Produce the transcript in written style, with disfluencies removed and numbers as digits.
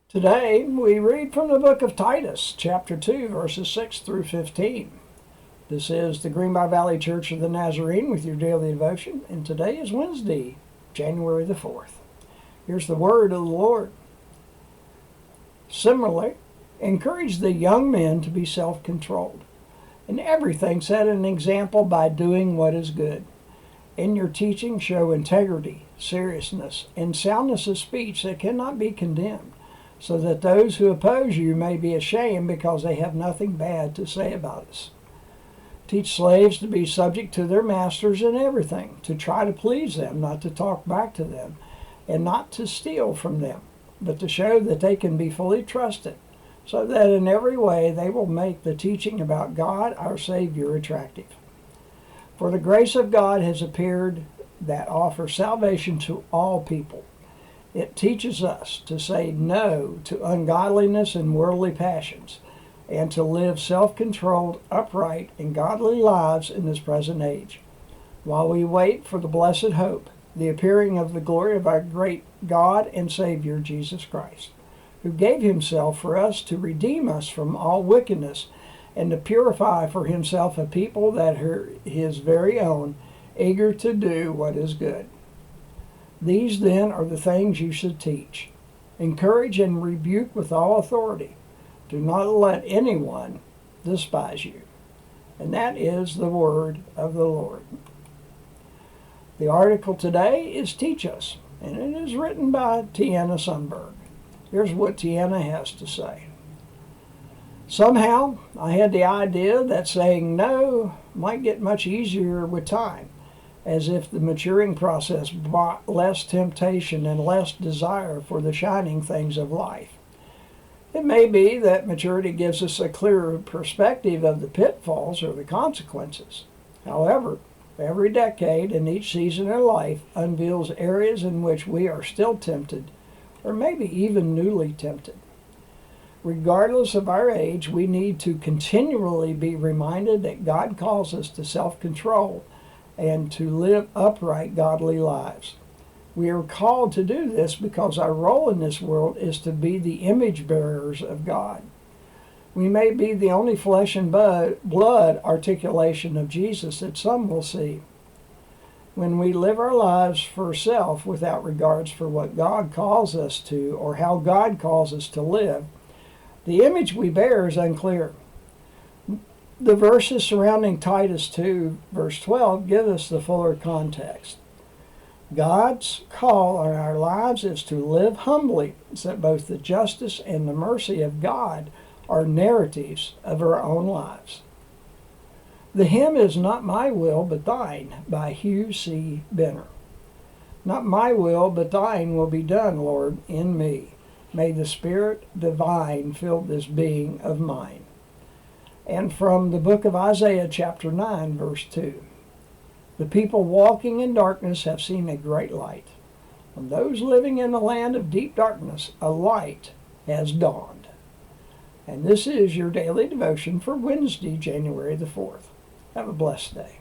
Today we read from the book of Titus, chapter 2, verses 6 through 15. This is the Greenbrier Valley Church of the Nazarene with your daily devotion, and today is Wednesday, January the 4th. Here's the word of the Lord. Similarly, encourage the young men to be self-controlled. In everything, set an example by doing what is good. In your teaching, show integrity, seriousness, and soundness of speech that cannot be condemned, so that those who oppose you may be ashamed because they have nothing bad to say about us. Teach slaves to be subject to their masters in everything, to try to please them, not to talk back to them, and not to steal from them, but to show that they can be fully trusted, so that in every way they will make the teaching about God, our Savior, attractive. For the grace of God has appeared that offers salvation to all people. It teaches us to say no to ungodliness and worldly passions, and to live self-controlled, upright, and godly lives in this present age, while we wait for the blessed hope, the appearing of the glory of our great God and Savior, Jesus Christ, who gave himself for us to redeem us from all wickedness and to purify for himself a people that are his very own, eager to do what is good. These then are the things you should teach. Encourage and rebuke with all authority. Do not let anyone despise you. And that is the word of the Lord. The article today is Teach Us, and it is written by Tiana Sundberg. Here's what Tiana has to say. Somehow, I had the idea that saying no might get much easier with time, as if the maturing process brought less temptation and less desire for the shining things of life. It may be that maturity gives us a clearer perspective of the pitfalls or the consequences. However, every decade and each season in life unveils areas in which we are still tempted, or maybe even newly tempted. Regardless of our age, we need to continually be reminded that God calls us to self-control and to live upright, godly lives. We are called to do this because our role in this world is to be the image bearers of God. We may be the only flesh and blood articulation of Jesus that some will see. When we live our lives for self without regards for what God calls us to or how God calls us to live, the image we bear is unclear. The verses surrounding Titus 2, verse 12, give us the fuller context. God's call on our lives is to live humbly, so that both the justice and the mercy of God are narratives of our own lives. The hymn is Not My Will But Thine by Hugh C. Benner. Not my will but thine will be done, Lord, in me. May the Spirit divine fill this being of mine. And from the book of Isaiah chapter 9, verse 2. The people walking in darkness have seen a great light. On those living in the land of deep darkness, a light has dawned. And this is your daily devotion for Wednesday, January the 4th. Have a blessed day.